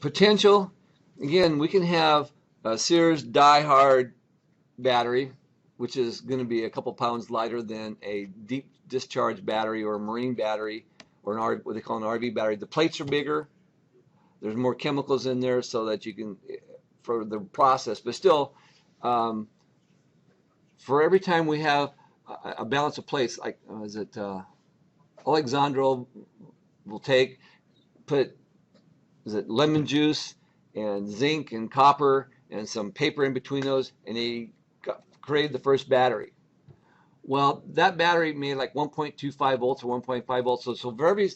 Potential, again, we can have a Sears die-hard battery, which is going to be a couple pounds lighter than a deep discharge battery or a marine battery or what they call an RV battery. The plates are bigger. There's more chemicals in there so that you can, for the process, but still, for every time we have a balance of plates, like, Alexandro will put lemon juice and zinc and copper and some paper in between those, and he created the first battery. Well, that battery made like 1.25 volts or 1.5 volts. So for every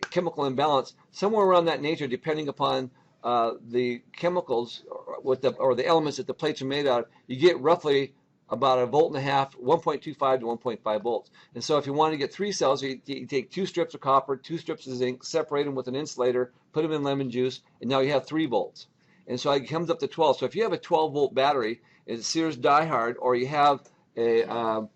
chemical imbalance, somewhere around that nature, depending upon the chemicals or the elements that the plates are made out of, you get roughly about 1.5 volts, 1.25 to 1.5 volts. And so if you want to get 3 cells, you take 2 strips of copper, 2 strips of zinc, separate them with an insulator, put them in lemon juice, and now you have 3 volts. And so it comes up to 12. So if you have a 12-volt battery, it's Sears die-hard, or you have a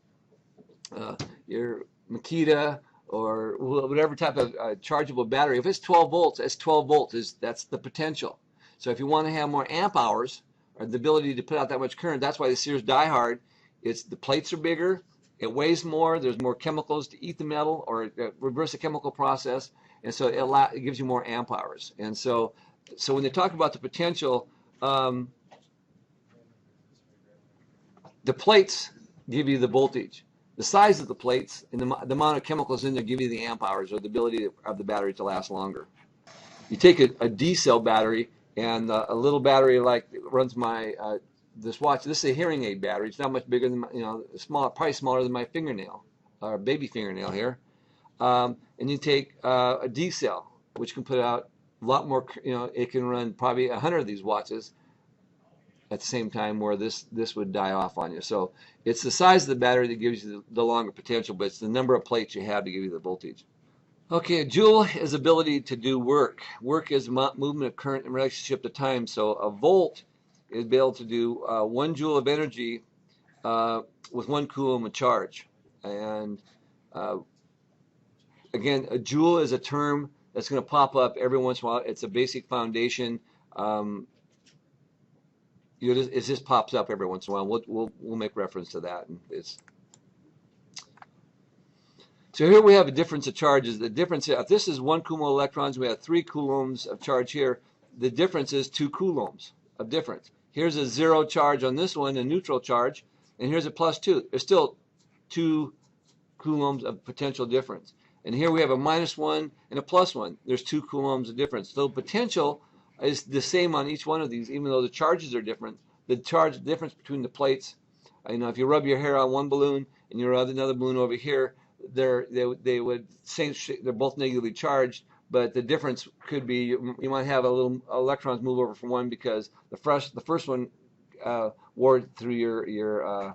your Makita or whatever type of chargeable battery, if it's 12 volts, it's 12 volts. That's the potential. So if you want to have more amp hours, or the ability to put out that much current, that's why the Sears die-hard, the plates are bigger, it weighs more, there's more chemicals to eat the metal or reverse the chemical process, and so it gives you more amp hours. And so when they talk about the potential, the plates give you the voltage. The size of the plates and the amount of chemicals in there give you the amp hours, or the ability of the battery to last longer. You take a D-cell battery, and a little battery like runs my this watch. This is a hearing aid battery. It's not much bigger than probably smaller than my fingernail, or baby fingernail here. And you take a D-cell, which can put out a lot more. It can run probably 100 of these watches at the same time, where this would die off on you. So it's the size of the battery that gives you the longer potential, but it's the number of plates you have to give you the voltage. Okay, a joule is ability to do work. Work is movement of current in relationship to time. So a volt is be able to do 1 joule of energy with 1 coulomb of charge. And again, a joule is a term that's going to pop up every once in a while. It's a basic foundation. It just pops up every once in a while. We'll make reference to that. So here we have a difference of charges. The difference, if this is 1 coulomb of electrons, we have 3 coulombs of charge here. The difference is 2 coulombs of difference. Here's a 0 charge on this one, a neutral charge, and here's a +2. There's still 2 coulombs of potential difference. And here we have a -1 and a +1. There's 2 coulombs of difference. So potential is the same on each one of these, even though the charges are different. The charge difference between the plates, if you rub your hair on one balloon and you rub another balloon over here, they're both negatively charged, but the difference could be you might have a little electrons move over from one because the first one wore through your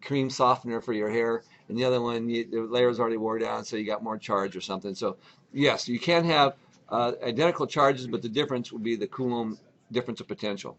cream softener for your hair, and the other one the layers already wore down, so you got more charge or something. So yes, you can have identical charges, but the difference will be the coulomb difference of potential.